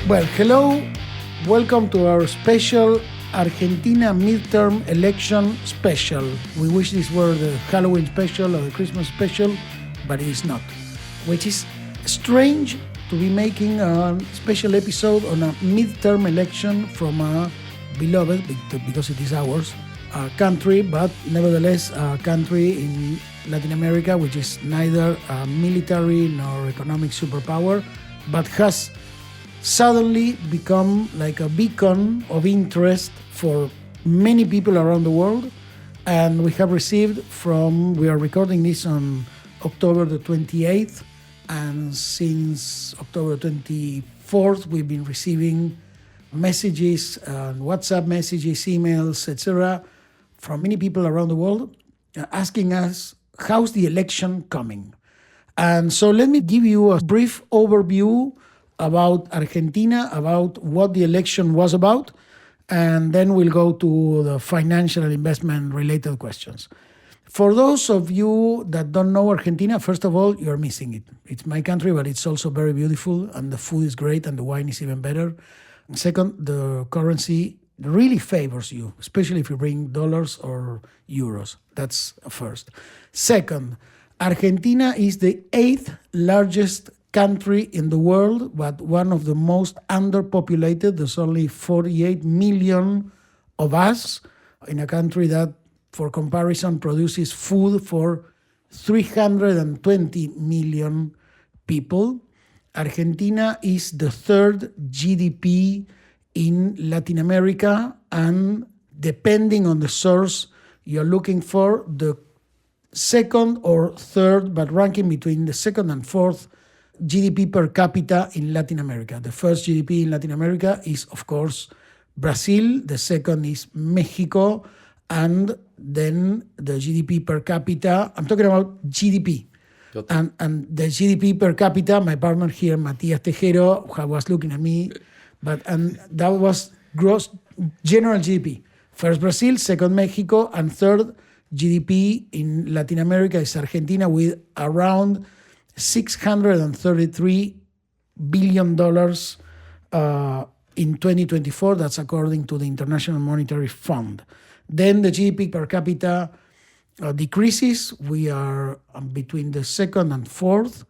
Well, hello. Welcome to our special Argentina Midterm Election special. We wish this were the Halloween special or the Christmas special, but it is not. Which is strange to be making a special episode on a midterm election from a beloved, because it is ours, country, but nevertheless a country in Latin America which is neither a military nor economic superpower, but has suddenly become like a beacon of interest for many people around the world. And we have received we are recording this on October the 28th, and since October 24th we've been receiving messages, WhatsApp messages, emails, etc., from many people around the world asking us, how's the election coming? And so let me give you a brief overview about Argentina, about what the election was about, and then we'll go to the financial and investment related questions. For those of you that don't know Argentina, first of all, you're missing it. It's my country, but it's also very beautiful, and the food is great, and the wine is even better. And second, the currency really favors you, especially if you bring dollars or euros. That's a first. Second, Argentina is the 8th largest country in the world, but one of the most underpopulated. There's only 48 million of us in a country that, for comparison, produces food for 320 million people. Argentina is the third GDP in Latin America, and depending on the source you're looking for, the second or third, but ranking between the second and fourth GDP per capita in Latin America. The first GDP in Latin America is, of course, Brazil. The second is Mexico. And then the GDP per capita, I'm talking about GDP. And the GDP per capita, my partner here, Matias Tejero, was looking at me, and that was gross general GDP. First Brazil, second Mexico, and third GDP in Latin America is Argentina with around $633 billion in 2024. That's according to the International Monetary Fund. Then the GDP per capita decreases. We are between the second and fourth,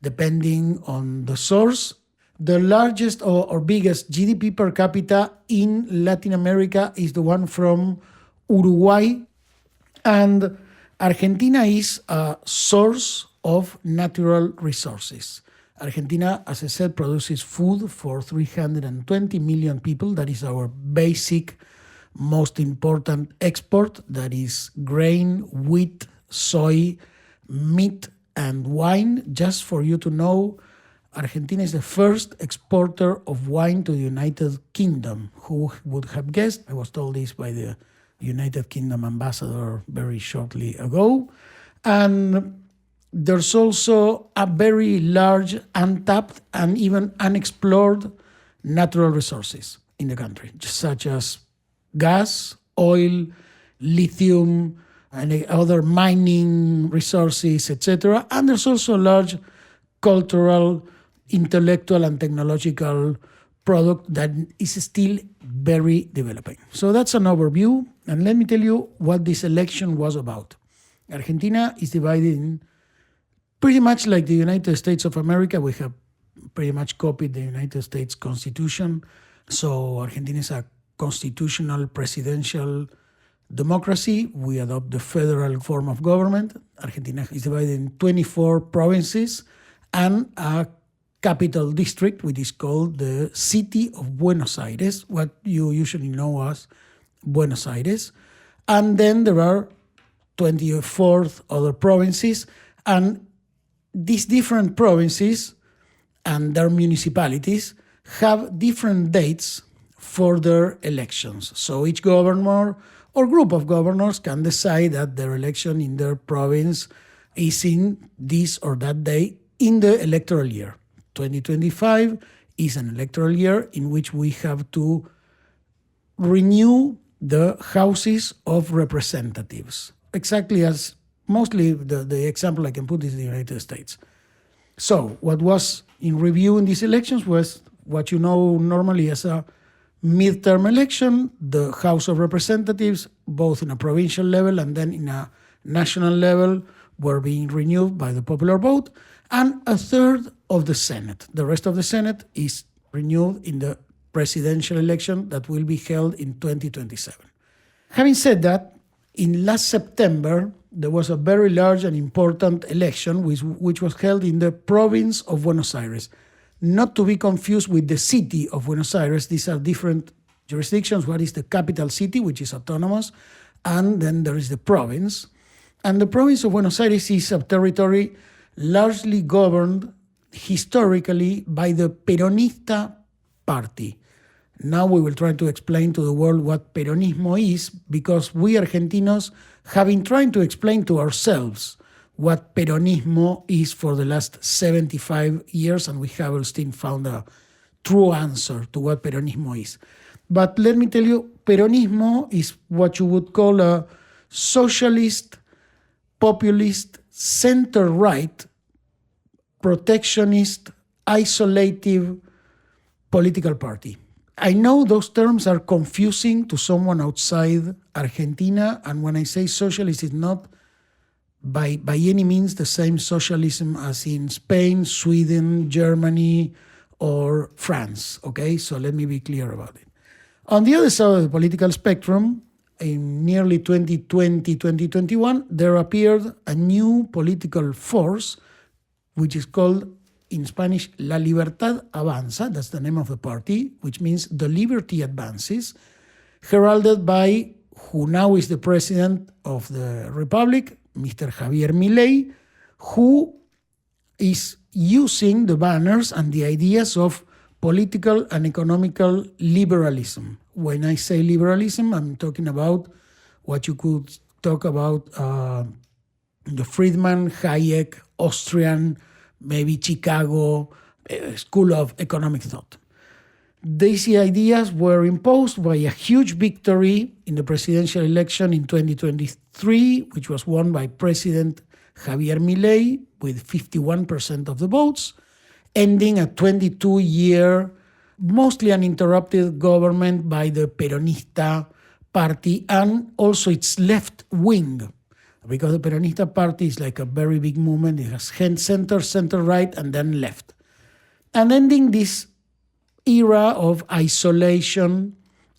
depending on the source. The largest or biggest GDP per capita in Latin America is the one from Uruguay. And Argentina is a source of natural resources. Argentina, as I said, produces food for 320 million people. That is our basic, most important export. That is grain, wheat, soy, meat, and wine. Just for you to know, Argentina is the first exporter of wine to the United Kingdom. Who would have guessed? I was told this by the United Kingdom ambassador very shortly ago. And there's also a very large untapped and even unexplored natural resources in the country, such as gas, oil, lithium, and other mining resources, etc. And there's also a large cultural, intellectual, and technological product that is still very developing. So that's an overview. And let me tell you what this election was about. Argentina is divided in pretty much like the United States of America. We have pretty much copied the United States Constitution. So Argentina is a constitutional presidential democracy. We adopt the federal form of government. Argentina is divided in 24 provinces and a capital district, which is called the city of Buenos Aires, what you usually know as Buenos Aires. And then there are 24 other provinces, and these different provinces and their municipalities have different dates for their elections. So each governor or group of governors can decide that their election in their province is in this or that day in the electoral year. 2025 is an electoral year in which we have to renew the houses of representatives, exactly as mostly the example I can put is the United States. So what was in review in these elections was what you know normally as a midterm election, the House of Representatives, both in a provincial level and then in a national level, were being renewed by the popular vote, and a third of the Senate. The rest of the Senate is renewed in the presidential election that will be held in 2027. Having said that, in last September, there was a very large and important election which was held in the province of Buenos Aires. Not to be confused with the city of Buenos Aires. These are different jurisdictions. What is the capital city, which is autonomous, and then there is the province. And the province of Buenos Aires is a territory largely governed historically by the Peronista party. Now we will try to explain to the world what Peronismo is, because we Argentinos have been trying to explain to ourselves what Peronismo is for the last 75 years, and we haven't still found a true answer to what Peronismo is. But let me tell you, Peronismo is what you would call a socialist, populist, center-right, protectionist, isolative political party. I know those terms are confusing to someone outside Argentina, and when I say socialist, it's not by any means the same socialism as in Spain, Sweden, Germany, or France, okay? So let me be clear about it. On the other side of the political spectrum, in nearly 2020, 2021, there appeared a new political force, which is called, in Spanish, La Libertad Avanza, that's the name of the party, which means the liberty advances, heralded by who now is the president of the Republic, Mr. Javier Milei, who is using the banners and the ideas of political and economical liberalism. When I say liberalism, I'm talking about what you could talk about the Friedman, Hayek, Austrian, maybe Chicago school of economic thought. These ideas were imposed by a huge victory in the presidential election in 2023, which was won by President Javier Milei with 51% of the votes, ending a 22-year, mostly uninterrupted government by the Peronista party and also its left wing, because the Peronista party is like a very big movement. It has center, center-right, and then left. And ending this era of isolation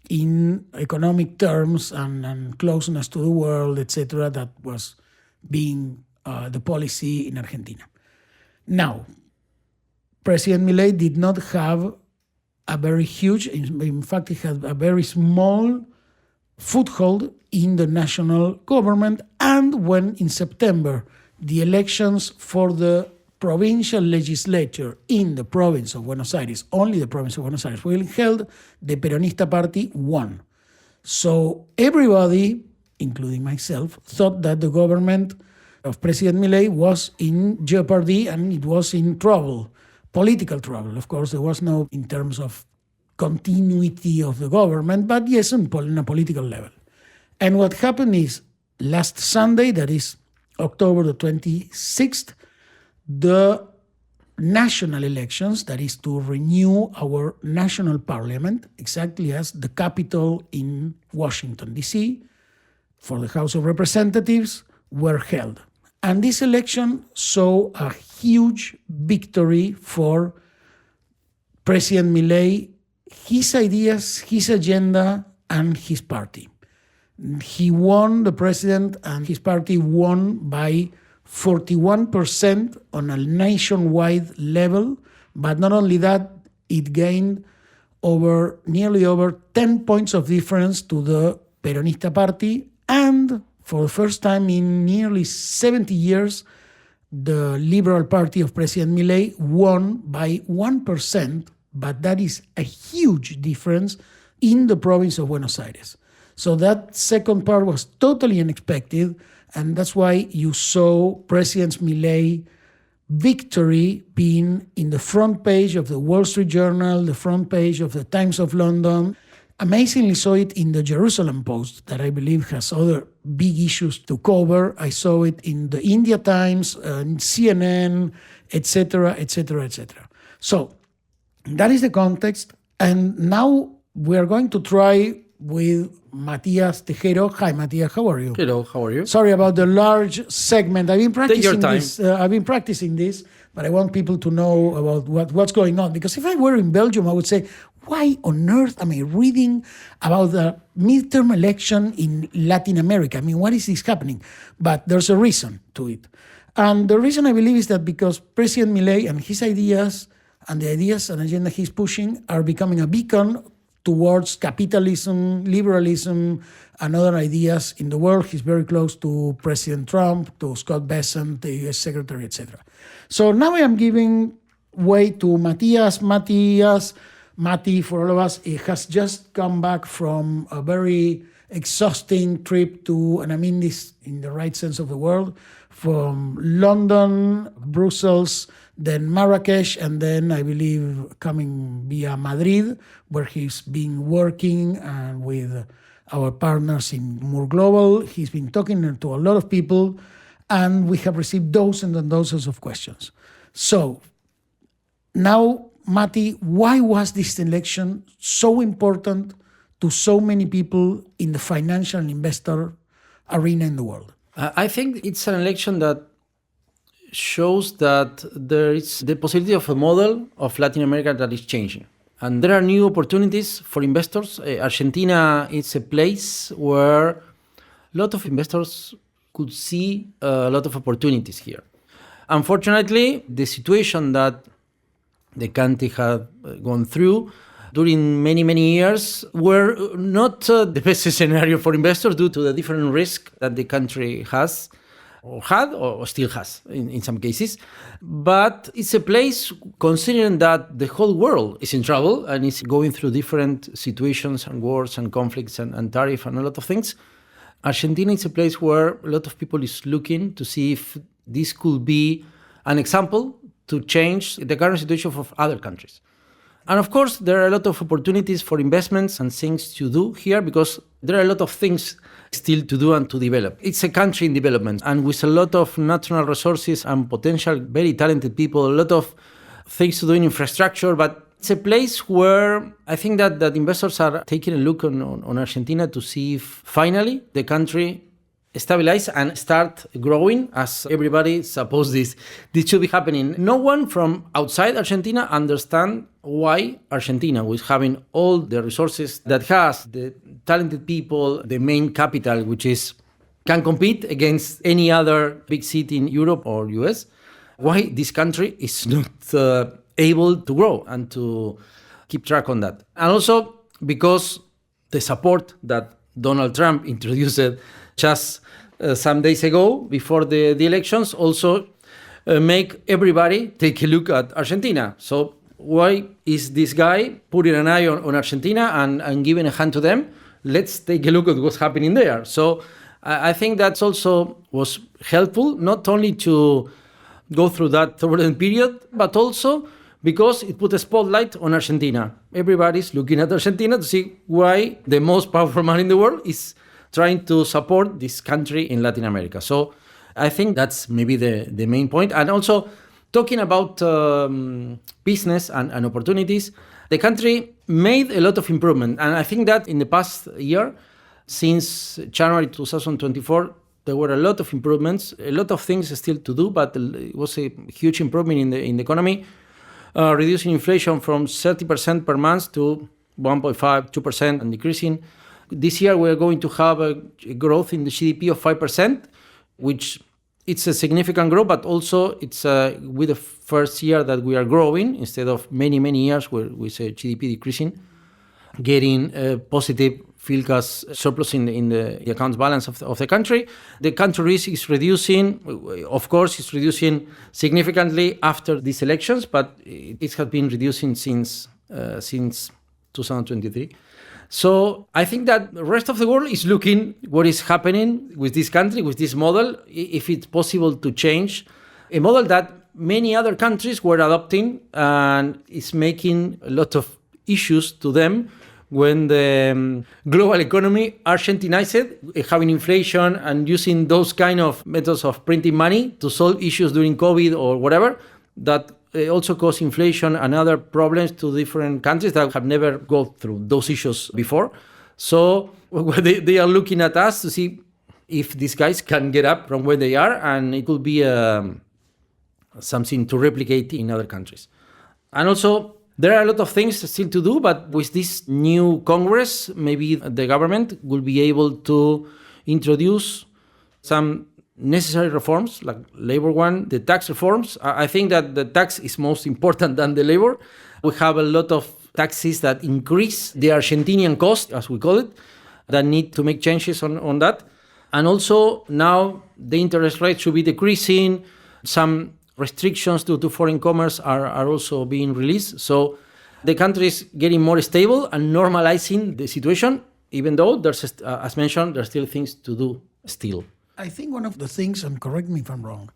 in economic terms and closeness to the world, etc., that was being the policy in Argentina. Now, President Milei did not have a very huge, in fact, he had a very small foothold in the national government. And when in September, the elections for the provincial legislature in the province of Buenos Aires, only the province of Buenos Aires, were held, the Peronista party won. So everybody, including myself, thought that the government of President Milei was in jeopardy and it was in trouble, political trouble. Of course, there was no in terms of continuity of the government, but yes, on a political level. And what happened is last Sunday, that is October the 26th, the national elections, that is to renew our national parliament, exactly as the Capitol in Washington, D.C., for the House of Representatives, were held. And this election saw a huge victory for President Milei, his ideas, his agenda, and his party. He won, the president and his party won by 41% on a nationwide level, but not only that, it gained nearly over 10 points of difference to the Peronista party, and for the first time in nearly 70 years, the Liberal Party of President Milei won by 1%, but that is a huge difference in the province of Buenos Aires. So that second part was totally unexpected, and that's why you saw President Milei victory being in the front page of the Wall Street Journal, the front page of the Times of London. Amazingly saw it in the Jerusalem Post, that I believe has other big issues to cover. I saw it in the India Times, CNN, etc., etc., etc. So That is the context. And now we are going to try with Matias Tejero. Hi, Matias. How are you? Hello, how are you? Sorry about the large segment. I've been Take your practicing time. this. I've been practicing this, but I want people to know about what's going on. Because if I were in Belgium, I would say, why on earth am I reading about the midterm election in Latin America? I mean, what is this happening? But there's a reason to it. And the reason I believe is that because President Milei and his ideas and the ideas and agenda he's pushing are becoming a beacon towards capitalism, liberalism, and other ideas in the world. He's very close to President Trump, to Scott Bessent, the US Secretary, etc. So now I am giving way to Matias. Mati, for all of us, has just come back from a very exhausting trip to, and I mean this in the right sense of the word, from London, Brussels, then Marrakesh, and then I believe coming via Madrid, where he's been working with our partners in More Global. He's been talking to a lot of people, and we have received dozens and dozens of questions. So now, Mati, why was this election so important to so many people in the financial and investor arena in the world? I think it's an election that shows that there is the possibility of a model of Latin America that is changing. And there are new opportunities for investors. Argentina is a place where a lot of investors could see a lot of opportunities here. Unfortunately, the situation that the country had gone through during many, many years were not the best scenario for investors due to the different risk that the country has or had or still has in some cases. But it's a place, considering that the whole world is in trouble and is going through different situations and wars and conflicts and tariff and a lot of things. Argentina is a place where a lot of people is looking to see if this could be an example to change the current situation of other countries. And of course, there are a lot of opportunities for investments and things to do here because there are a lot of things still to do and to develop. It's a country in development and with a lot of natural resources and potential, very talented people, a lot of things to do in infrastructure, but it's a place where I think that investors are taking a look on Argentina to see if finally the country stabilize and start growing as everybody supposes this should be happening. No one from outside Argentina understands why Argentina, with having all the resources that has, the talented people, the main capital, which can compete against any other big city in Europe or US, why this country is not able to grow and to keep track on that. And also because the support that Donald Trump introduced just some days ago before the elections also make everybody take a look at Argentina. So why is this guy putting an eye on Argentina and giving a hand to them? Let's take a look at what's happening there. So I think that also was helpful, not only to go through that turbulent period, but also because it put a spotlight on Argentina. Everybody's looking at Argentina to see why the most powerful man in the world is trying to support this country in Latin America. So I think that's maybe the main point. And also talking about business and opportunities, the country made a lot of improvement. And I think that in the past year, since January 2024, there were a lot of improvements, a lot of things still to do, but it was a huge improvement in the economy, reducing inflation from 30% per month to 1.5%, 2% and decreasing. This year, we're going to have a growth in the GDP of 5%, which it's a significant growth, but also it's with the first year that we are growing instead of many, many years where we say GDP decreasing, getting a positive fiscal surplus in the accounts balance of the country. The country risk is reducing. Of course, it's reducing significantly after these elections, but it has been reducing since 2023. So I think that the rest of the world is looking what is happening with this country, with this model, if it's possible to change a model that many other countries were adopting and is making a lot of issues to them when the global economy Argentinized, having inflation and using those kind of methods of printing money to solve issues during COVID or whatever, that also cause inflation and other problems to different countries that have never gone through those issues before. So they are looking at us to see if these guys can get up from where they are, and it could be something to replicate in other countries. And also, there are a lot of things still to do, but with this new Congress, maybe the government will be able to introduce some necessary reforms, like labor one, the tax reforms. I think that the tax is most important than the labor. We have a lot of taxes that increase the Argentinian cost, as we call it, that need to make changes on that. And also now the interest rate should be decreasing. Some restrictions to foreign commerce are also being released. So the country is getting more stable and normalizing the situation, even though there's, as mentioned, there's still things to do still. I think one of the things, and correct me if I'm wrong,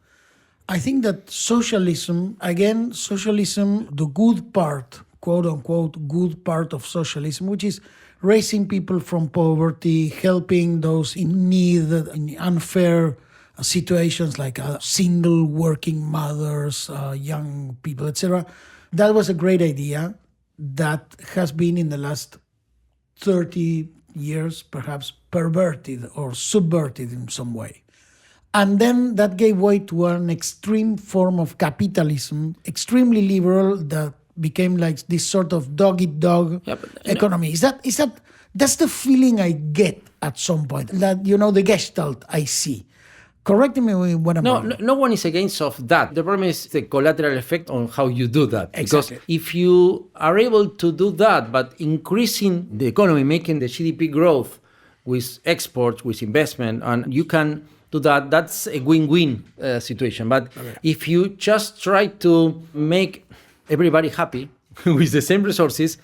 I think that socialism, the good part, quote unquote, good part of socialism, which is raising people from poverty, helping those in need, in unfair situations like single working mothers, young people, etc. That was a great idea that has been in the last 30 years perhaps perverted or subverted in some way. And then that gave way to an extreme form of capitalism, extremely liberal, that became like this sort of dog-eat-dog economy. That's the feeling I get at some point, that, the gestalt I see. Correct me when I'm wrong. No one is against of that. The problem is the collateral effect on how you do that. Exactly. Because if you are able to do that, but increasing the economy, making the GDP growth with exports, with investment, and you can do that, that's a win-win situation. But if you just try to make everybody happy with the same resources,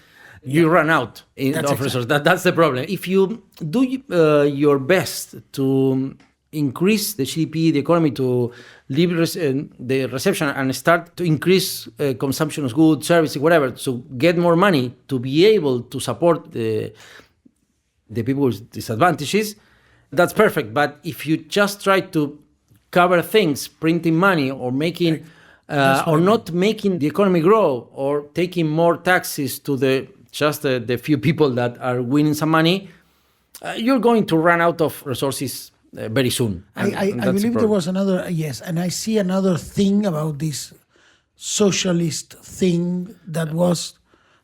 you run out of resources. That's the problem. If you do your best to increase the GDP, the economy, to leave the reception and start to increase consumption of goods, services, whatever, to get more money to be able to support the people with disadvantages, that's perfect. But if you just try to cover things, printing money or making or not making the economy grow, or taking more taxes to the few people that are winning some money, you're going to run out of resources very soon. I believe there was another, and I see another thing about this socialist thing that was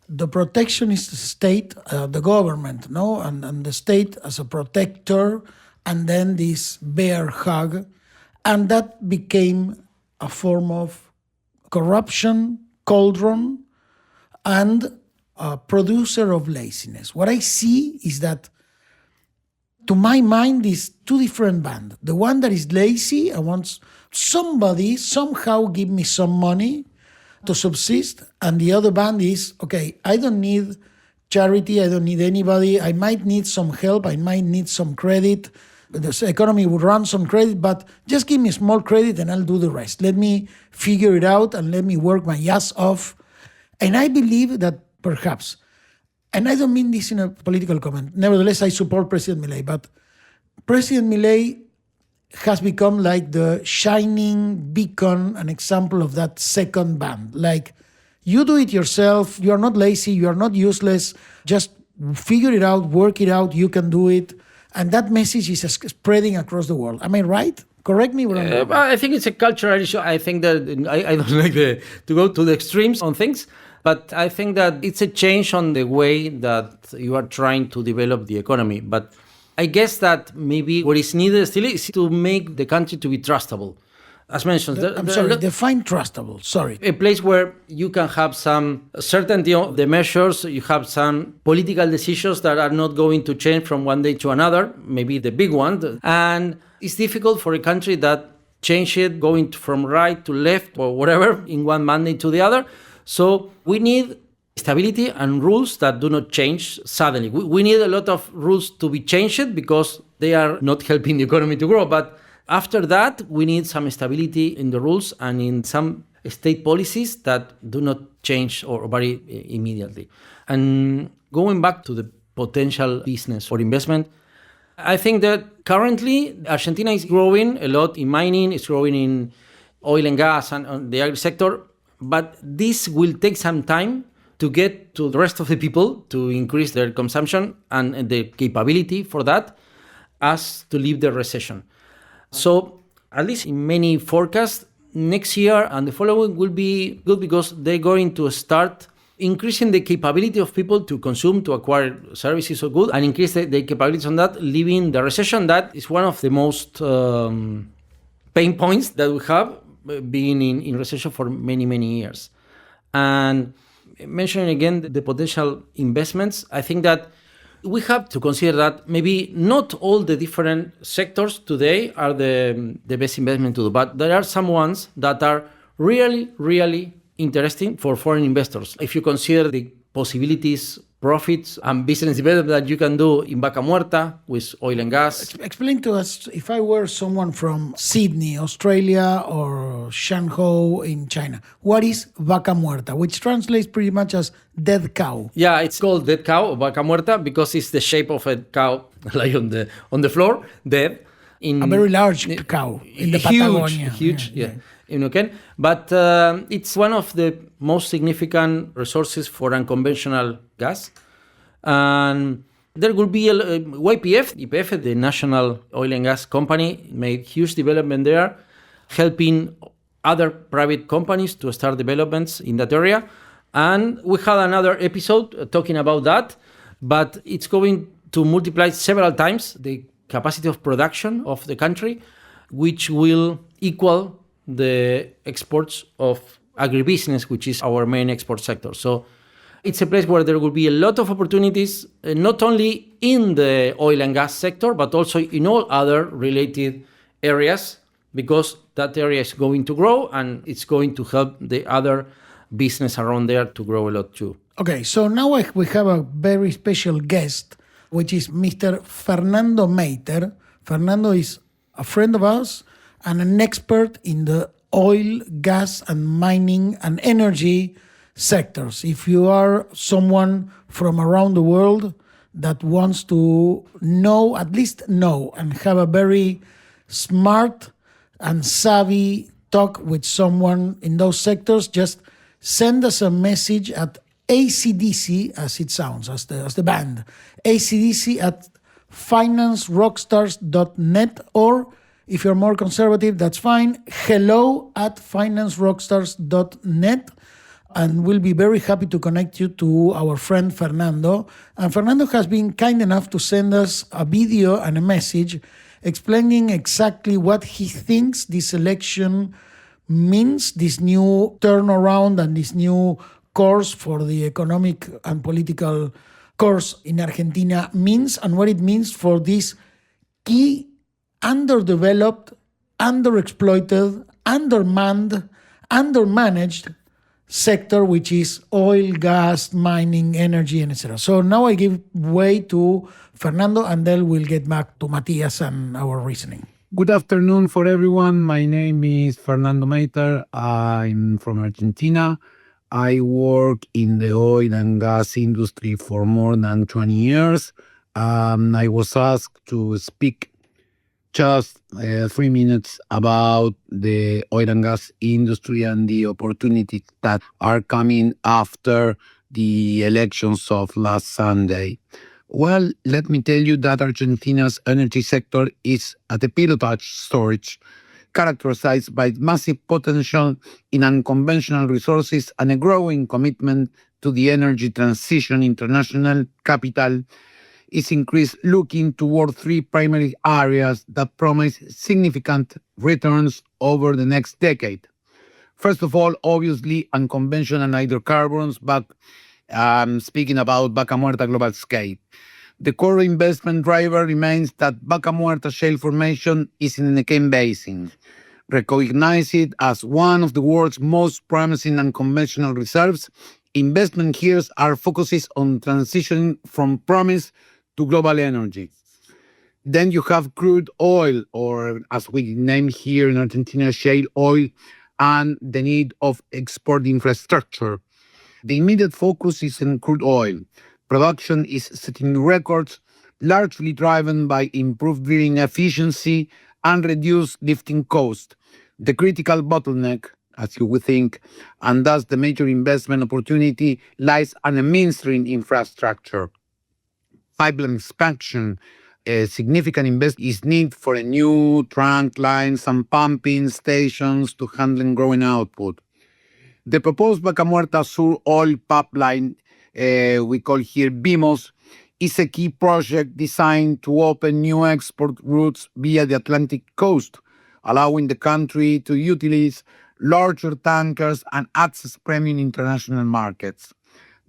the protectionist state, the government, and the state as a protector, and then this bear hug, and that became a form of corruption, cauldron, and a producer of laziness. What I see is that, to my mind, is two different bands. The one that is lazy, I want somebody somehow give me some money to subsist. And the other band is, okay, I don't need charity, I don't need anybody. I might need some help, I might need some credit. The economy would run some credit, but just give me small credit and I'll do the rest. Let me figure it out and let me work my ass off. And I believe that perhaps, and I don't mean this in a political comment, nevertheless, I support President Milei, but President Milei has become like the shining beacon, an example of that second band. Like, you do it yourself, you are not lazy, you are not useless, just figure it out, work it out, you can do it. And that message is spreading across the world. Am I right? Correct me. I think it's a cultural issue. I think that I don't like to go to the extremes on things. But I think that it's a change on the way that you are trying to develop the economy. But I guess that maybe what is needed still is to make the country to be trustable. As mentioned, define trustable. Sorry. A place where you can have some certainty of the measures, you have some political decisions that are not going to change from one day to another, maybe the big one. And it's difficult for a country that change it going from right to left or whatever in one Monday to the other. So we need stability and rules that do not change suddenly. We need a lot of rules to be changed because they are not helping the economy to grow. But after that, we need some stability in the rules and in some state policies that do not change or vary immediately. And going back to the potential business or investment, I think that currently Argentina is growing a lot in mining, it's growing in oil and gas and the agri sector. but this will take some time to get to the rest of the people to increase their consumption and the capability for that as to leave the recession. So at least in many forecasts, next year and the following will be good because they're going to start increasing the capability of people to consume, to acquire services or goods, and increase the capabilities on that, leaving the recession. That is one of the most pain points that we have, being in recession for many, many years. And mentioning again the potential investments, I think that we have to consider that maybe not all the different sectors today are the best investment to do, but there are some ones that are really, really interesting for foreign investors. If you consider the possibilities, profits, and business development that you can do in Vaca Muerta with oil and gas. Explain to us, if I were someone from Sydney, Australia, or Shanghai in China, what is Vaca Muerta, which translates pretty much as dead cow? Yeah, it's called dead cow, Vaca Muerta, because it's the shape of a cow like on the floor, dead. A very large cow in the Patagonia. Huge, yeah. In but it's one of the most significant resources for unconventional gas. And there will be YPF, the National Oil and Gas Company, made huge development there, helping other private companies to start developments in that area. And we had another episode talking about that, but it's going to multiply several times the capacity of production of the country, which will equal the exports of agribusiness, which is our main export sector. So it's a place where there will be a lot of opportunities, not only in the oil and gas sector, but also in all other related areas, because that area is going to grow and it's going to help the other business around there to grow a lot too. Okay, so now we have a very special guest, which is Mr. Fernando Meiter. Fernando is a friend of ours and an expert in the oil, gas, and mining and energy sectors. If you are someone from around the world that wants to know, at least know, and have a very smart and savvy talk with someone in those sectors, just send us a message at ACDC, as it sounds, as the band, ACDC at financerockstars.net, or if you're more conservative, that's fine, hello at financerockstars.net, and we'll be very happy to connect you to our friend Fernando. And Fernando has been kind enough to send us a video and a message explaining exactly what he thinks this election means, this new turnaround and this new course for the economic and political course in Argentina means, and what it means for this key underdeveloped, underexploited, undermanned, undermanaged sector, which is oil, gas, mining, energy, and etc. So now I give way to Fernando, and then we'll get back to Matias and our reasoning. Good afternoon for everyone. My name is Fernando Meiter. I'm from Argentina. I work in the oil and gas industry for more than 20 years. I was asked to speak just 3 minutes about the oil and gas industry and the opportunities that are coming after the elections of last Sunday. Well, let me tell you that Argentina's energy sector is at a pilotage stage, characterized by massive potential in unconventional resources and a growing commitment to the energy transition. International capital is increased, looking toward 3 primary areas that promise significant returns over the next decade. First of all, obviously, unconventional hydrocarbons, but speaking about Vaca Muerta global scale. The core investment driver remains that Vaca Muerta shale formation is in the Nequén Basin, recognized as one of the world's most promising unconventional reserves. Investment here are focuses on transitioning from promise to global energy. Then you have crude oil, or as we name here in Argentina, shale oil, and the need of export infrastructure. The immediate focus is on crude oil. Production is setting records, largely driven by improved drilling efficiency and reduced lifting cost. The critical bottleneck as you would think, and thus the major investment opportunity lies on a mainstream infrastructure. Pipeline expansion, a significant investment is needed for a new trunk lines and pumping stations to handle growing output. The proposed Vaca Muerta Sur oil pipeline, we call here BIMOS, is a key project designed to open new export routes via the Atlantic coast, allowing the country to utilize larger tankers and access premium international markets.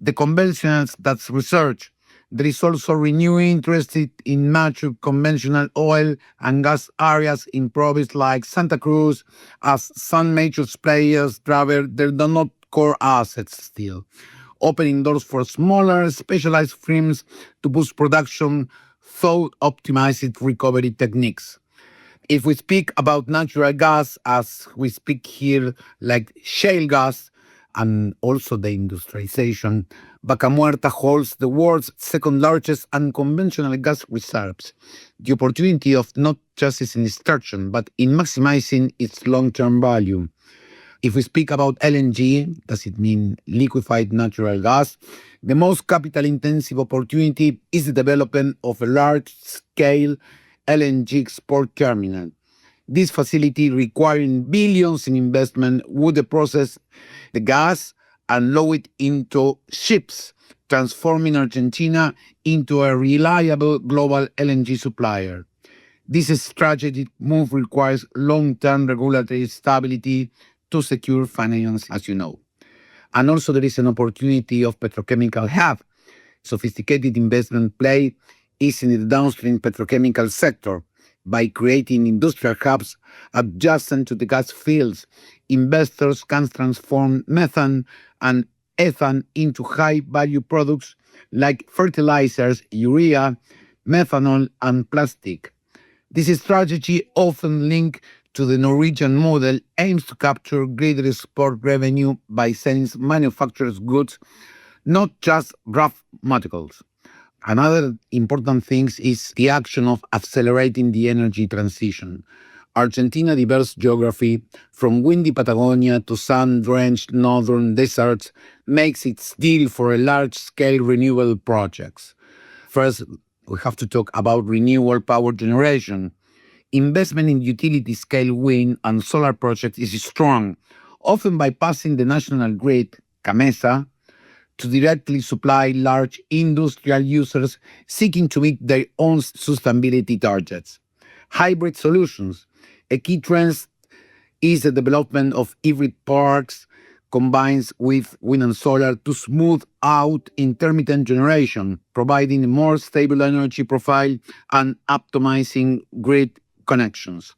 The conventionals, that's research. There is also renewed interest in mature conventional oil and gas areas in provinces like Santa Cruz, as some major players travel their not core assets still, opening doors for smaller, specialized firms to boost production through optimized recovery techniques. If we speak about natural gas, as we speak here, like shale gas, and also the industrialization, Vaca Muerta holds the world's second largest unconventional gas reserves. The opportunity of not just its extraction, but in maximizing its long-term value. If we speak about LNG, does it mean liquefied natural gas? The most capital-intensive opportunity is the development of a large-scale LNG export terminal. This facility, requiring billions in investment, would process the gas and load it into ships, transforming Argentina into a reliable global LNG supplier. This strategic move requires long-term regulatory stability to secure finance, as you know. And also there is an opportunity of petrochemical hub. Sophisticated investment play is in the downstream petrochemical sector. By creating industrial hubs adjacent to the gas fields, investors can transform methane and ethane into high-value products like fertilizers, urea, methanol, and plastic. This strategy, often linked to the Norwegian model, aims to capture greater export revenue by selling manufactured goods, not just raw materials. Another important thing is the action of accelerating the energy transition. Argentina's diverse geography, from windy Patagonia to sun-drenched northern deserts, makes it ideal for large-scale renewable projects. First, we have to talk about renewable power generation. Investment in utility-scale wind and solar projects is strong, often bypassing the national grid, CAMESA, to directly supply large industrial users seeking to meet their own sustainability targets. Hybrid solutions. A key trend is the development of hybrid parks combined with wind and solar to smooth out intermittent generation, providing a more stable energy profile and optimizing grid connections.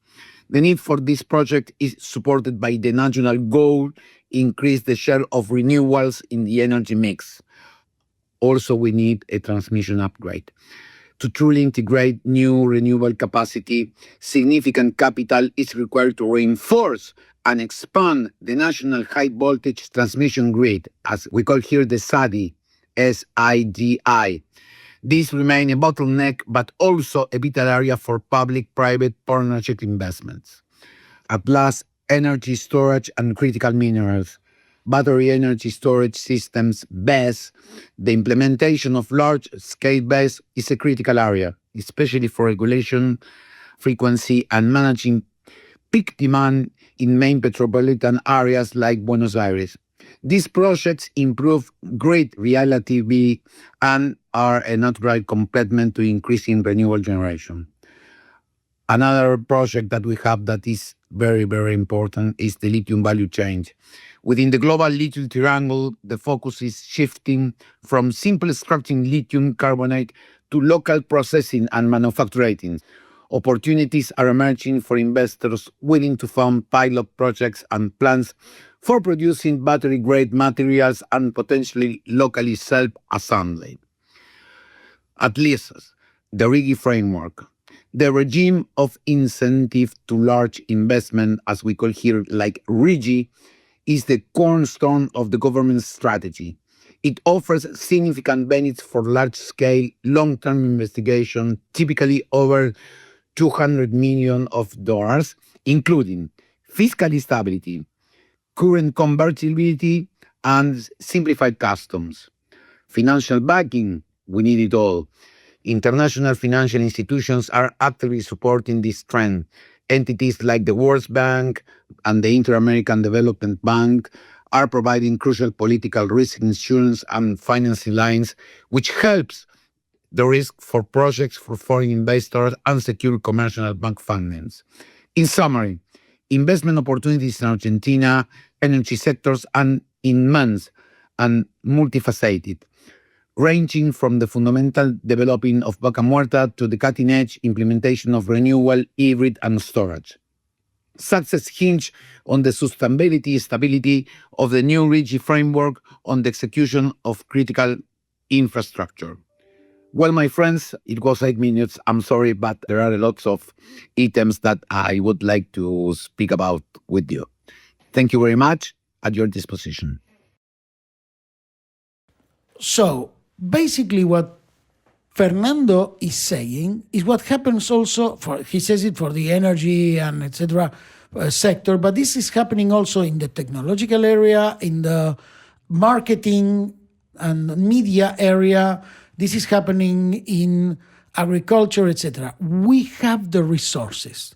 The need for this project is supported by the national goal increase the share of renewables in the energy mix. Also, we need a transmission upgrade. To truly integrate new renewable capacity, significant capital is required to reinforce and expand the national high-voltage transmission grid, as we call here the SADI, SIDI. This remains a bottleneck, but also a vital area for public-private partnership investments. At last, energy storage and critical minerals. Battery energy storage systems, BESS, the implementation of large-scale BESS is a critical area, especially for regulation, frequency, and managing peak demand in main metropolitan areas like Buenos Aires. These projects improve grid reliability and are a natural complement to increasing renewable generation. Another project that we have that is very, very important is the lithium value chain. Within the global lithium triangle, the focus is shifting from simple extracting lithium carbonate to local processing and manufacturing. Opportunities are emerging for investors willing to fund pilot projects and plans for producing battery-grade materials and potentially locally self-assembly. At least, the RIGI framework. The regime of incentive to large investment, as we call here, like RIGI, is the cornerstone of the government's strategy. It offers significant benefits for large-scale, long-term investigation, typically over $200 million, including fiscal stability, current convertibility, and simplified customs. Financial backing, we need it all. International financial institutions are actively supporting this trend. Entities like the World Bank and the Inter-American Development Bank are providing crucial political risk insurance and financing lines, which helps the risk for projects for foreign investors and secure commercial bank fundings. In summary, investment opportunities in Argentina, energy sectors, are immense and multifaceted, ranging from the fundamental developing of Vaca Muerta to the cutting-edge implementation of renewable, hybrid, and storage. Success hinge on the sustainability, stability of the new RIGI framework on the execution of critical infrastructure. Well, my friends, it was 8 minutes. I'm sorry, but there are lots of items that I would like to speak about with you. Thank you very much. At your disposition. So basically what Fernando is saying is what happens also he says it for the energy and etc. Sector, but this is happening also in the technological area, in the marketing and media area. This is happening in agriculture, etc. We have the resources,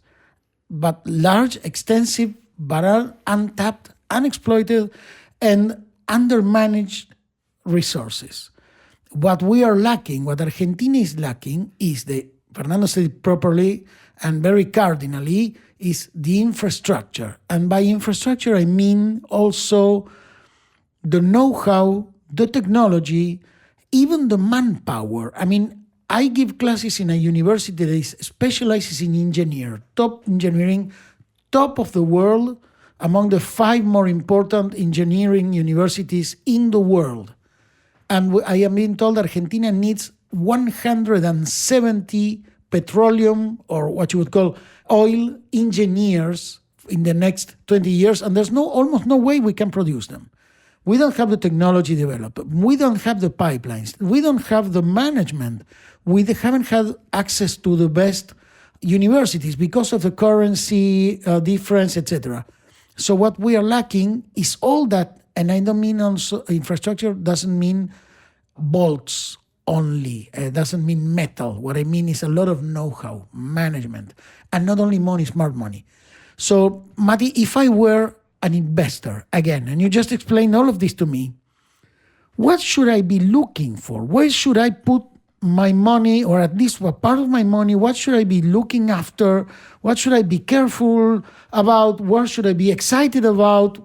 but large, extensive, but are untapped, unexploited, and undermanaged resources. What we are lacking, what Argentina is lacking, is Fernando said it properly and very cardinally, is the infrastructure. And by infrastructure, I mean also the know-how, the technology, even the manpower. I mean, I give classes in a university that specializes in engineering, top of the world, among the 5 more important engineering universities in the world. And I am being told Argentina needs 170 petroleum, or what you would call oil engineers in the next 20 years, and there's almost no way we can produce them. We don't have the technology developed. We don't have the pipelines. We don't have the management. We haven't had access to the best universities because of the currency difference, etc. So what we are lacking is all that, and I don't mean also infrastructure doesn't mean bolts only, doesn't mean metal. What I mean is a lot of know-how, management, and not only money, smart money. So, Mati, if I were an investor, again, and you just explained all of this to me, what should I be looking for? Where should I put my money, or at least a part of my money? What should I be looking after? What should I be careful about? What should I be excited about?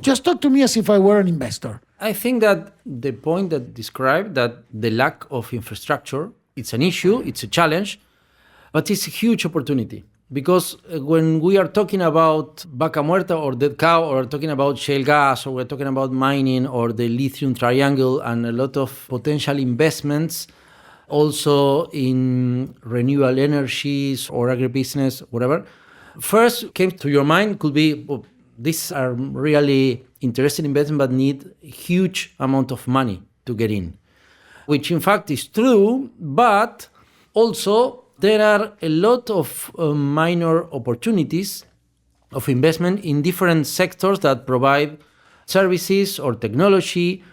Just talk to me as if I were an investor. I think that the point that described, that the lack of infrastructure, it's an issue, it's a challenge, but it's a huge opportunity. Because when we are talking about Vaca Muerta or Dead Cow, or talking about shale gas, or we're talking about mining or the lithium triangle and a lot of potential investments, also in renewable energies or agribusiness, whatever, first came to your mind could be, oh, these are really interesting investment but need a huge amount of money to get in, which in fact is true, but also there are a lot of minor opportunities of investment in different sectors that provide services or technology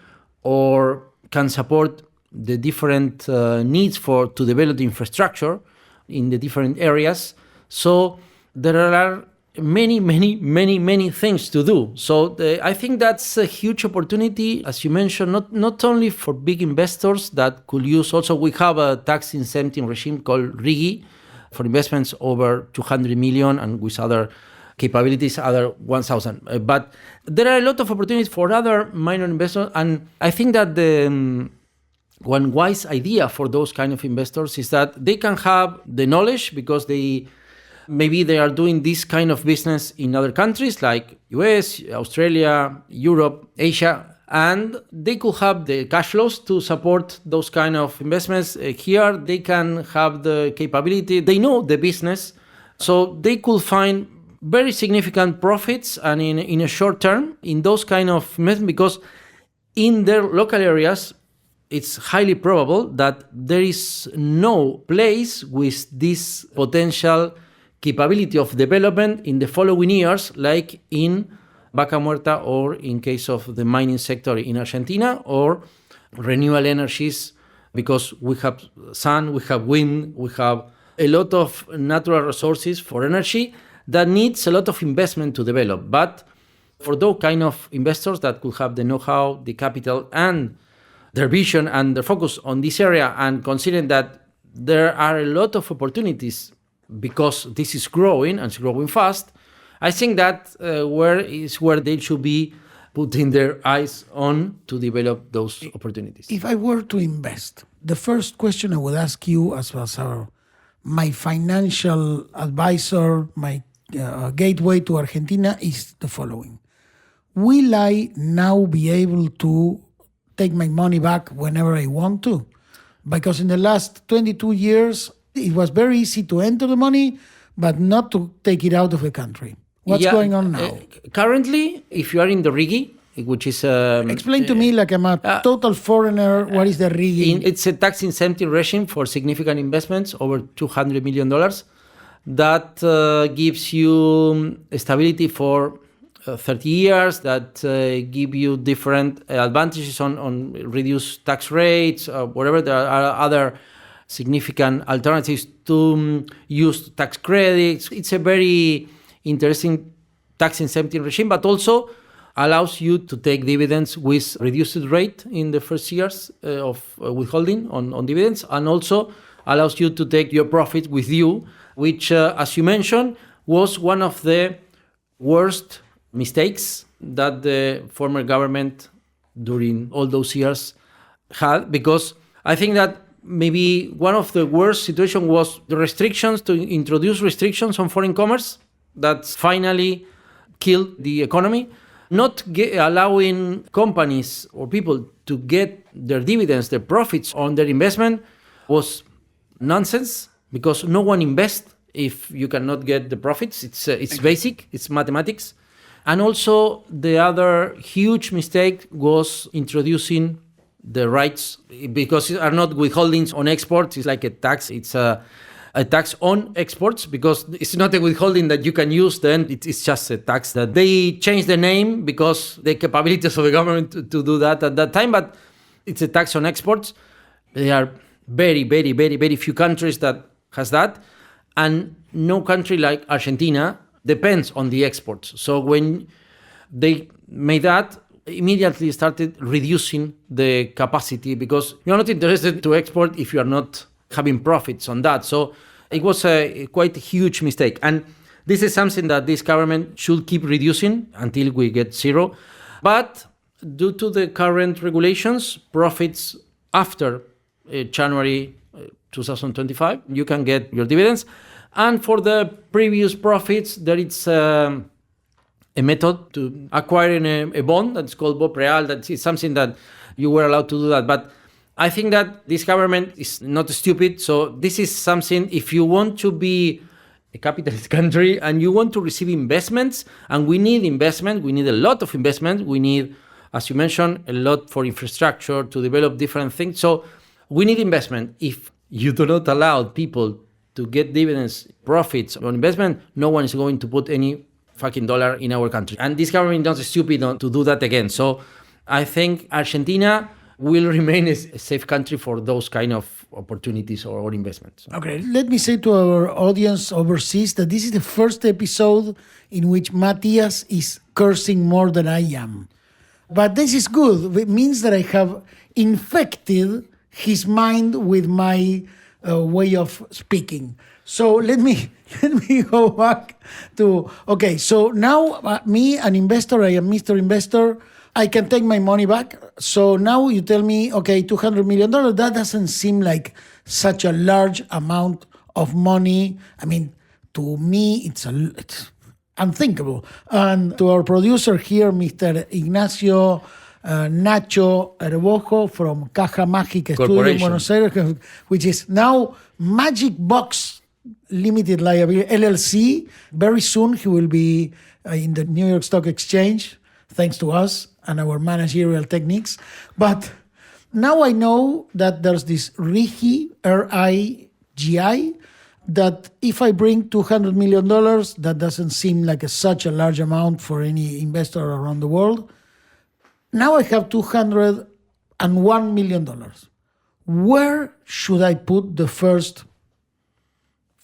or can support the different needs to develop the infrastructure in the different areas. So there are many things to do. So I think that's a huge opportunity, as you mentioned, not only for big investors that could use. Also, we have a tax incentive regime called RIGI for investments over 200 million and with other capabilities, other 1,000. But there are a lot of opportunities for other minor investors. And I think that the one wise idea for those kind of investors is that they can have the knowledge because maybe they are doing this kind of business in other countries like US, Australia, Europe, Asia, and they could have the cash flows to support those kind of investments. Here, they can have the capability, they know the business, so they could find very significant profits and in a short term in those kind of investments, because in their local areas, it's highly probable that there is no place with this potential capability of development in the following years, like in Vaca Muerta, or in case of the mining sector in Argentina, or renewable energies, because we have sun, we have wind, we have a lot of natural resources for energy that needs a lot of investment to develop. But for those kind of investors that could have the know-how, the capital, and their vision and their focus on this area, and considering that there are a lot of opportunities because this is growing and it's growing fast, I think that where they should be putting their eyes on to develop those opportunities. If I were to invest, the first question I would ask you as my financial advisor, my gateway to Argentina is the following. Will I now be able to take my money back whenever I want to? Because in the last 22 years, it was very easy to enter the money, but not to take it out of the country. What's going on now? Currently, if you are in the RIGI, which is... Explain to me, like I'm a total foreigner, what is the RIGI? It's a tax incentive regime for significant investments, over $200 million, that gives you stability for 30 years, that give you different advantages on reduced tax rates, whatever. There are other significant alternatives to use tax credits. It's a very interesting tax incentive regime, but also allows you to take dividends with reduced rate in the first years of withholding on dividends, and also allows you to take your profit with you, which, as you mentioned, was one of the worst mistakes that the former government during all those years had, because I think that maybe one of the worst situations was the restrictions, to introduce restrictions on foreign commerce that finally killed the economy. Not allowing companies or people to get their dividends, their profits on their investment was nonsense, because no one invests if you cannot get the profits. It's basic, it's mathematics. And also the other huge mistake was introducing the rights, because it are not withholdings on exports. It's like a tax. It's a tax on exports, because it's not a withholding that you can use. Then it's just a tax that they changed the name because the capabilities of the government to do that at that time. But it's a tax on exports. There are very, very, very, very few countries that has that, and no country like Argentina depends on the exports. So when they made that, immediately started reducing the capacity, because you're not interested to export if you are not having profits on that. So it was a quite huge mistake. And this is something that this government should keep reducing until we get zero. But due to the current regulations, profits after January 2025, you can get your dividends. And for the previous profits, there is a method to acquiring a bond that's called BOPREAL. That is something that you were allowed to do that. But I think that this government is not stupid. So this is something, if you want to be a capitalist country and you want to receive investments, and we need investment, we need a lot of investment. We need, as you mentioned, a lot for infrastructure to develop different things. So we need investment. If you do not allow people to get dividends, profits on investment, no one is going to put any fucking dollar in our country. And this government is not stupid to do that again. So I think Argentina will remain a safe country for those kind of opportunities or investments. Okay, let me say to our audience overseas that this is the first episode in which Matias is cursing more than I am. But this is good. It means that I have infected his mind with my way of speaking. So let me go back to, okay, so now me, an investor, I am Mr. Investor, I can take my money back. So now you tell me, okay, $200 million, that doesn't seem like such a large amount of money. I mean, to me, it's unthinkable. And to our producer here, Mr. Ignacio Nacho Herbojo from Caja Mágica Studio in Buenos Aires, which is now Magic Box Limited Liability, LLC. Very soon he will be in the New York Stock Exchange, thanks to us and our managerial techniques. But now I know that there's this RIGI, R-I-G-I, that if I bring $200 million, that doesn't seem like such a large amount for any investor around the world. Now I have $201 million. Where should I put the first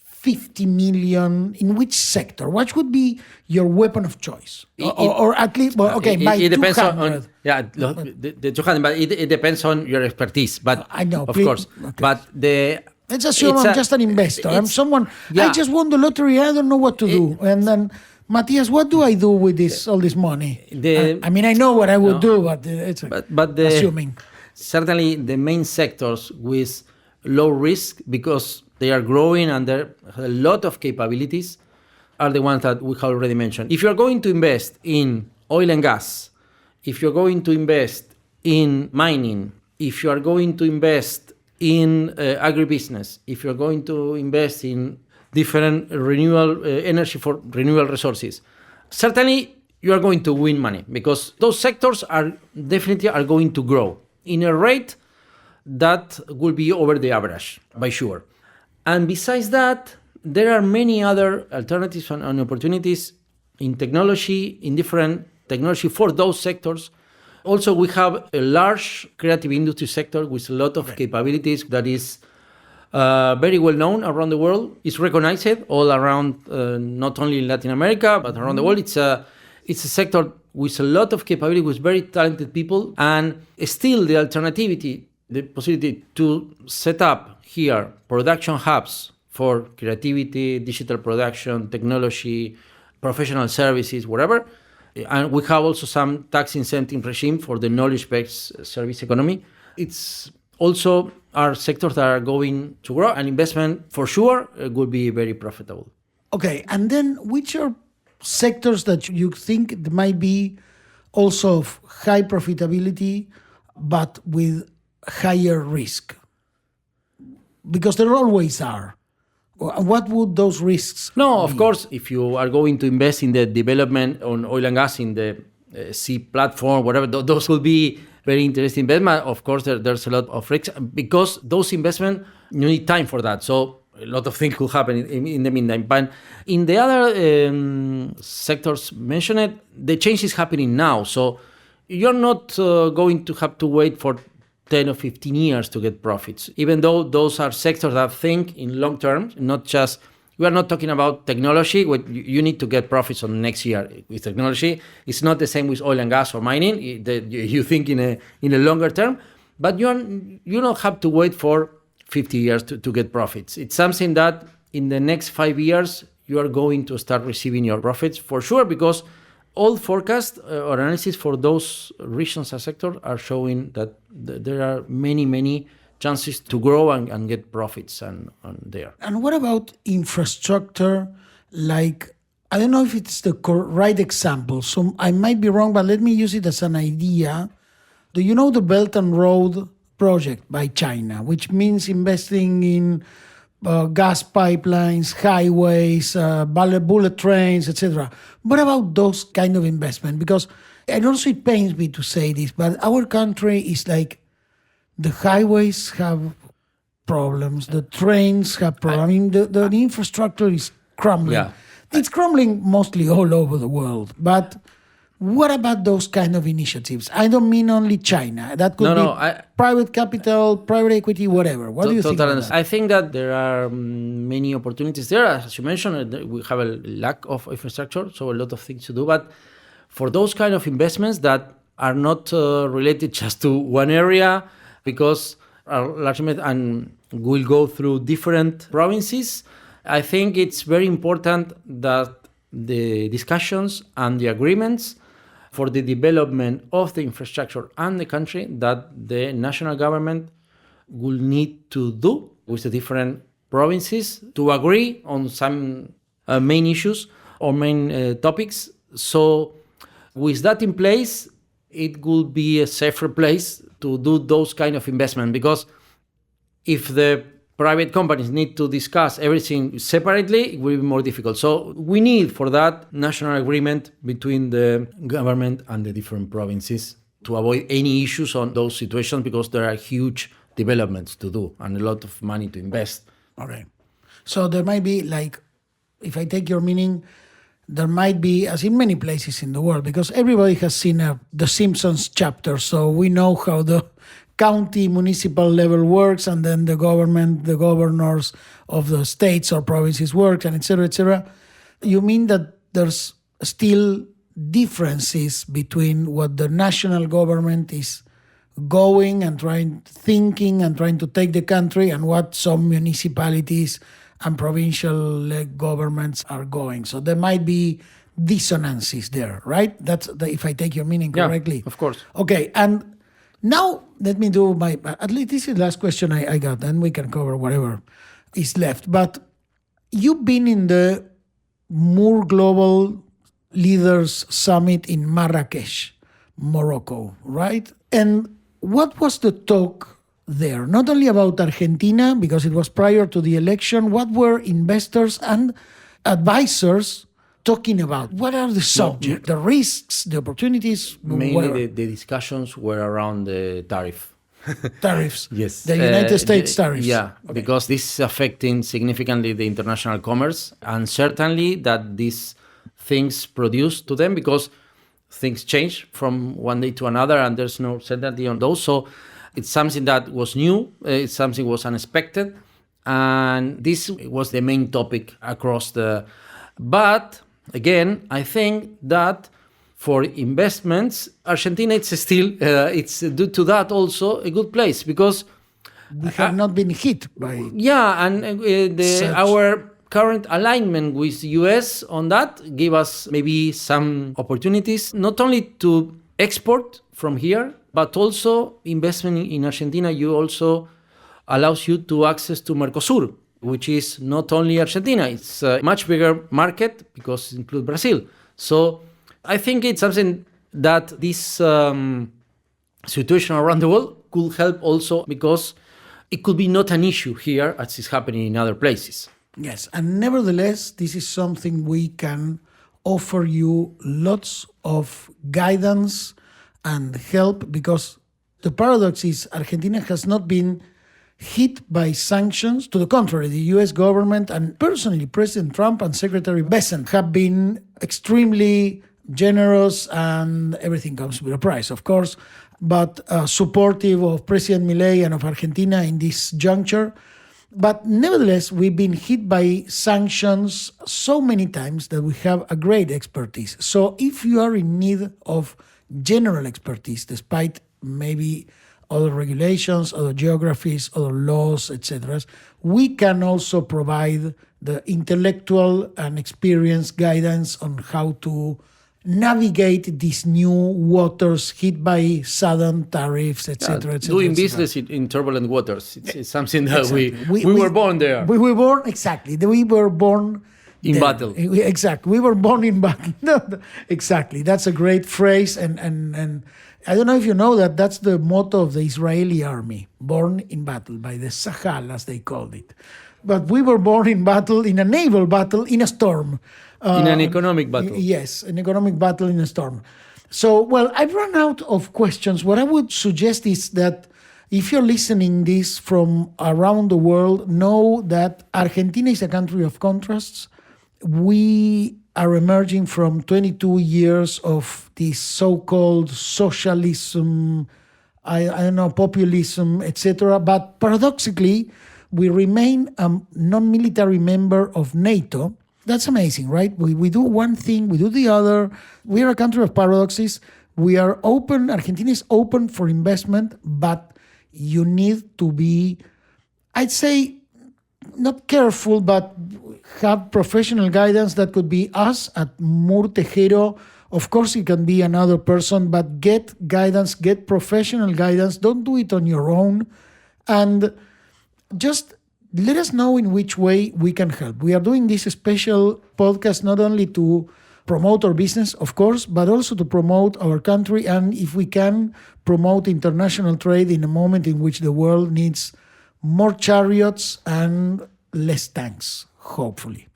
50 million? In which sector? What would be your weapon of choice? Or at least, well, okay, by it depends 200. the 200, but it depends on your expertise. But I know, of please, course. okay. But Let's assume I'm just an investor. I'm someone, I just won the lottery, I don't know what to do. And then, Matias, what do I do with all this money? I mean, I know what I would do, but it's assuming. Certainly the main sectors with low risk, because they are growing and there are a lot of capabilities, are the ones that we have already mentioned. If you're going to invest in oil and gas, if you're going to invest in mining, if you are going to invest in agribusiness, if you're going to invest in different renewable energy for renewable resources, certainly you are going to win money, because those sectors are definitely going to grow in a rate that will be over the average, by sure. And besides that, there are many other alternatives and opportunities in technology, in different technology for those sectors. Also, we have a large creative industry sector with a lot of capabilities that is very well known around the world. It's recognized all around, not only in Latin America, but around the world. It's a sector with a lot of capability, with very talented people, and still the alternativity, the possibility to set up here production hubs for creativity, digital production, technology, professional services, whatever. And we have also some tax incentive regime for the knowledge-based service economy. It's also our sectors that are going to grow, and investment for sure will be very profitable. Okay, and then which are sectors that you think might be also of high profitability, but with higher risk? Because there always are. What would those risks be? Of course, if you are going to invest in the development on oil and gas in the sea platform, whatever, those will be very interesting investment. Of course, there's a lot of risks, because those investments, you need time for that. So a lot of things could happen in the meantime. But in the other sectors mentioned, the change is happening now. So you're not going to have to wait for 10 or 15 years to get profits, even though those are sectors that think in long term, not just, we are not talking about technology. You need to get profits on next year with technology. It's not the same with oil and gas or mining. You think in a longer term, but you don't have to wait for 50 years to get profits. It's something that in the next 5 years, you are going to start receiving your profits for sure, because all forecasts or analysis for those regions and sectors are showing that there are many chances to grow and get profits and there. And what about infrastructure? Like, I don't know if it's the right example, so I might be wrong, but let me use it as an idea. Do you know the Belt and Road project by China, which means investing in gas pipelines, highways, bullet trains, etc.? What about those kind of investment? Because, and also it pains me to say this, but our country is like, the highways have problems, the trains have problems. I mean, the infrastructure is crumbling. Yeah. It's crumbling mostly all over the world. But what about those kind of initiatives? I don't mean only China. That could be private capital, private equity, whatever. What do you think about that? I think that there are many opportunities there. As you mentioned, we have a lack of infrastructure, so a lot of things to do. But for those kind of investments that are not related just to one area, because are large and will go through different provinces, I think it's very important that the discussions and the agreements for the development of the infrastructure and the country that the national government will need to do with the different provinces to agree on some main issues or main topics. So with that in place, it will be a safer place to do those kind of investment, because if the private companies need to discuss everything separately, it will be more difficult. So we need for that national agreement between the government and the different provinces to avoid any issues on those situations, because there are huge developments to do and a lot of money to invest. Okay. So there might be, like, if I take your meaning, there might be, as in many places in the world, because everybody has seen the Simpsons chapter, so we know how the county, municipal level works, and then the government, the governors of the states or provinces work, and et cetera, et cetera. You mean that there's still differences between what the national government is going and thinking and trying to take the country, and what some municipalities and provincial governments are going. So there might be dissonances there, right? If I take your meaning correctly. Yeah, of course. Okay, and now let me do at least this is the last question I got, and we can cover whatever is left. But you've been in the Moore Global Leaders Summit in Marrakesh, Morocco, right? And what was the talk there? Not only about Argentina, because it was prior to the election, what were investors and advisors talking about? What are the subjects, the risks, the opportunities? Mainly the discussions were around the tariff. Tariffs. Yes. The United States tariffs. Yeah, okay. Because this is affecting significantly the international commerce, and certainly that these things produce to them, because things change from one day to another and there's no certainty on those. So it's something that was new, it's something was unexpected, and this was the main topic across the... But again, I think that for investments, Argentina, it's still, it's due to that also a good place, because we have not been hit by... Yeah, and our current alignment with the US on that give us maybe some opportunities, not only to export from here, but also investment in Argentina. You also allows you to access to Mercosur, which is not only Argentina, it's a much bigger market because it includes Brazil. So I think it's something that this situation around the world could help also, because it could be not an issue here as is happening in other places. Yes, and nevertheless, this is something we can offer you lots of guidance and help, because the paradox is Argentina has not been hit by sanctions. To the contrary, the US government and personally President Trump and Secretary Bessent have been extremely generous, and everything comes with a price, of course, but supportive of President Milei and of Argentina in this juncture. But nevertheless, we've been hit by sanctions so many times that we have a great expertise. So if you are in need of general expertise, despite maybe other regulations, other geographies, other laws, etc., we can also provide the intellectual and experience guidance on how to navigate these new waters hit by sudden tariffs, etc. etc. Doing business in turbulent waters, it's something that we were born there. We were born, exactly. We were born in there. battle. Exactly. We were born in battle. Exactly. That's a great phrase. And I don't know if you know that that's the motto of the Israeli army, born in battle, by the Sahal, as they called it. But we were born in battle, in a naval battle, in a storm. In an economic battle. Yes, an economic battle in a storm. So, well, I've run out of questions. What I would suggest is that if you're listening this from around the world, know that Argentina is a country of contrasts. We are emerging from 22 years of this so-called socialism, I don't know, populism, etc. But paradoxically, we remain a non-military member of NATO. That's amazing, right? We do one thing, we do the other. We are a country of paradoxes. We are open, Argentina is open for investment, but you need to be, I'd say, not careful, but have professional guidance. That could be us at Moore Tejero. Of course, it can be another person, but get guidance, get professional guidance. Don't do it on your own. And just let us know in which way we can help. We are doing this special podcast not only to promote our business, of course, but also to promote our country, and if we can, promote international trade in a moment in which the world needs more chariots and less tanks, hopefully.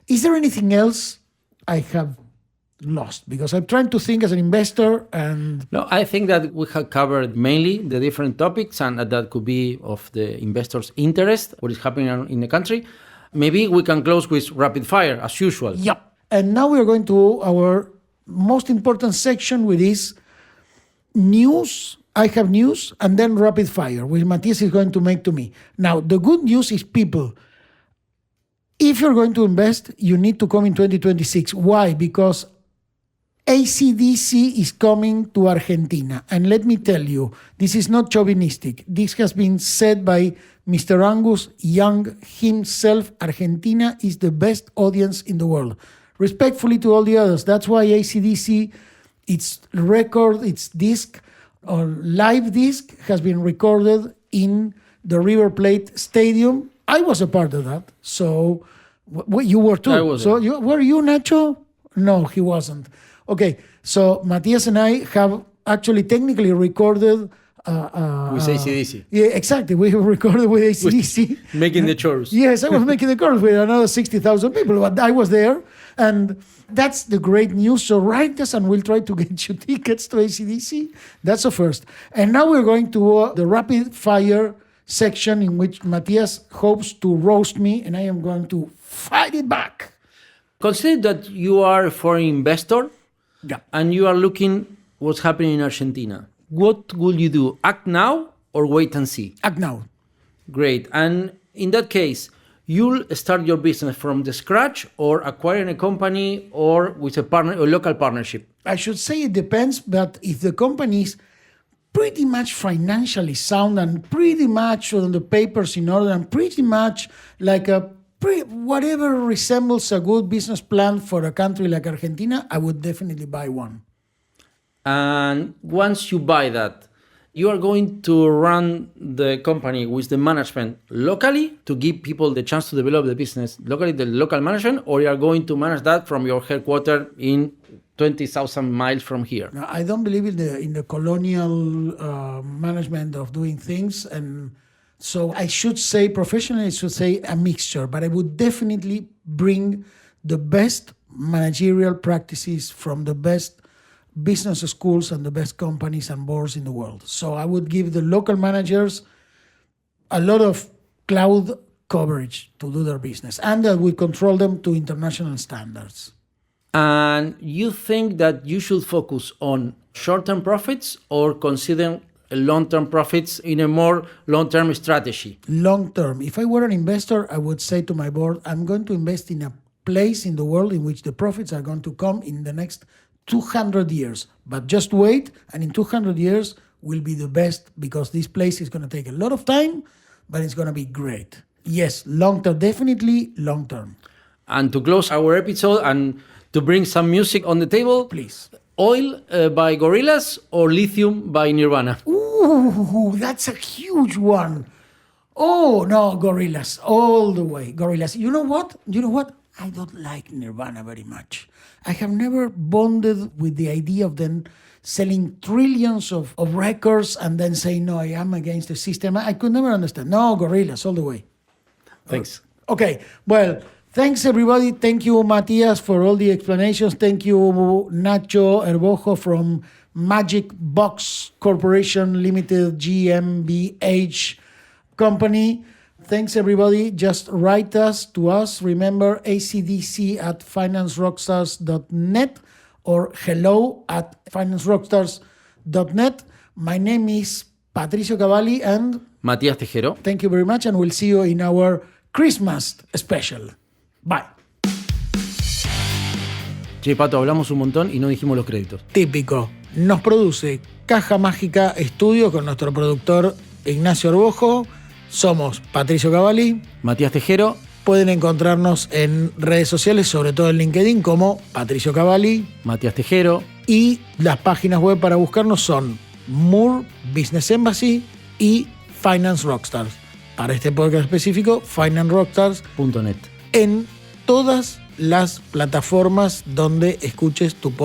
Is there anything else I have lost? Because I'm trying to think as an investor and... No, I think that we have covered mainly the different topics, and that could be of the investors' interest, what is happening in the country. Maybe we can close with rapid fire, as usual. Yep. And now we are going to our most important section, which is news. I have news, and then rapid fire, which Matias is going to make to me. Now, the good news is, people, if you're going to invest, you need to come in 2026. Why? Because ACDC is coming to Argentina. And let me tell you, this is not chauvinistic. This has been said by Mr. Angus Young himself. Argentina is the best audience in the world. Respectfully to all the others. That's why ACDC, its record, its disc, or live disc, has been recorded in the River Plate Stadium. I was a part of that. So you were too. I was. So were you, Nacho? No, he wasn't. Okay, so Matias and I have actually technically recorded with ACDC. Yeah, exactly. We have recorded with ACDC. Making the chorus. Yes, I was making the chorus with another 60,000 people, but I was there. And that's the great news. So write us and we'll try to get you tickets to ACDC. That's the first. And now we're going to the rapid fire section, in which Matias hopes to roast me and I am going to fight it back. Consider that you are a foreign investor. Yeah. And you are looking what's happening in Argentina. What will you do? Act now or wait and see? Act now. Great. And in that case, you'll start your business from the scratch or acquiring a company or with a partner, a local partnership? I should say it depends, but if the company is pretty much financially sound and pretty much on the papers in order and pretty much like whatever resembles a good business plan for a country like Argentina, I would definitely buy one. And once you buy that, you are going to run the company with the management locally to give people the chance to develop the business locally, the local management, or you are going to manage that from your headquarters in 20,000 miles from here? Now, I don't believe in the colonial management of doing things, and so I should say, professionally, I should say a mixture, but I would definitely bring the best managerial practices from the best business schools and the best companies and boards in the world. So I would give the local managers a lot of cloud coverage to do their business, and that we control them to international standards. And you think that you should focus on short-term profits or consider long-term profits in a more long-term strategy? Long-term. If I were an investor, I would say to my board, I'm going to invest in a place in the world in which the profits are going to come in the next 200 years. But just wait, and in 200 years will be the best, because this place is going to take a lot of time, but it's going to be great. Yes, long-term, definitely long-term. And to close our episode and to bring some music on the table, Please. Oil by Gorillaz or Lithium by Nirvana? Ooh, that's a huge one. Oh, no, Gorillaz, all the way. Gorillaz. You know what? I don't like Nirvana very much. I have never bonded with the idea of them selling trillions of records and then saying, no, I am against the system. I could never understand. No, Gorillaz, all the way. Thanks. Okay, well, thanks everybody. Thank you, Matias, for all the explanations. Thank you, Nacho Herbojo from Magic Box Corporation Limited GmbH Company. Thanks everybody. Just write to us. Remember, acdc@financerockstars.net or hello@financerockstars.net. My name is Patricio Cavalli and Matias Tejero. thank you very much, and we'll see you in our Christmas special. Bye. Che, Pato, hablamos un montón y no dijimos los créditos. Típico. Nos produce Caja Mágica Estudio con nuestro productor Ignacio Herbojo. Somos Patricio Cavalli. Matías Tejero. Pueden encontrarnos en redes sociales, sobre todo en LinkedIn, como Patricio Cavalli. Matías Tejero. Y las páginas web para buscarnos son Moore Business Embassy y Finance Rockstars. Para este podcast específico, financerockstars.net. En todas las plataformas donde escuches tu podcast.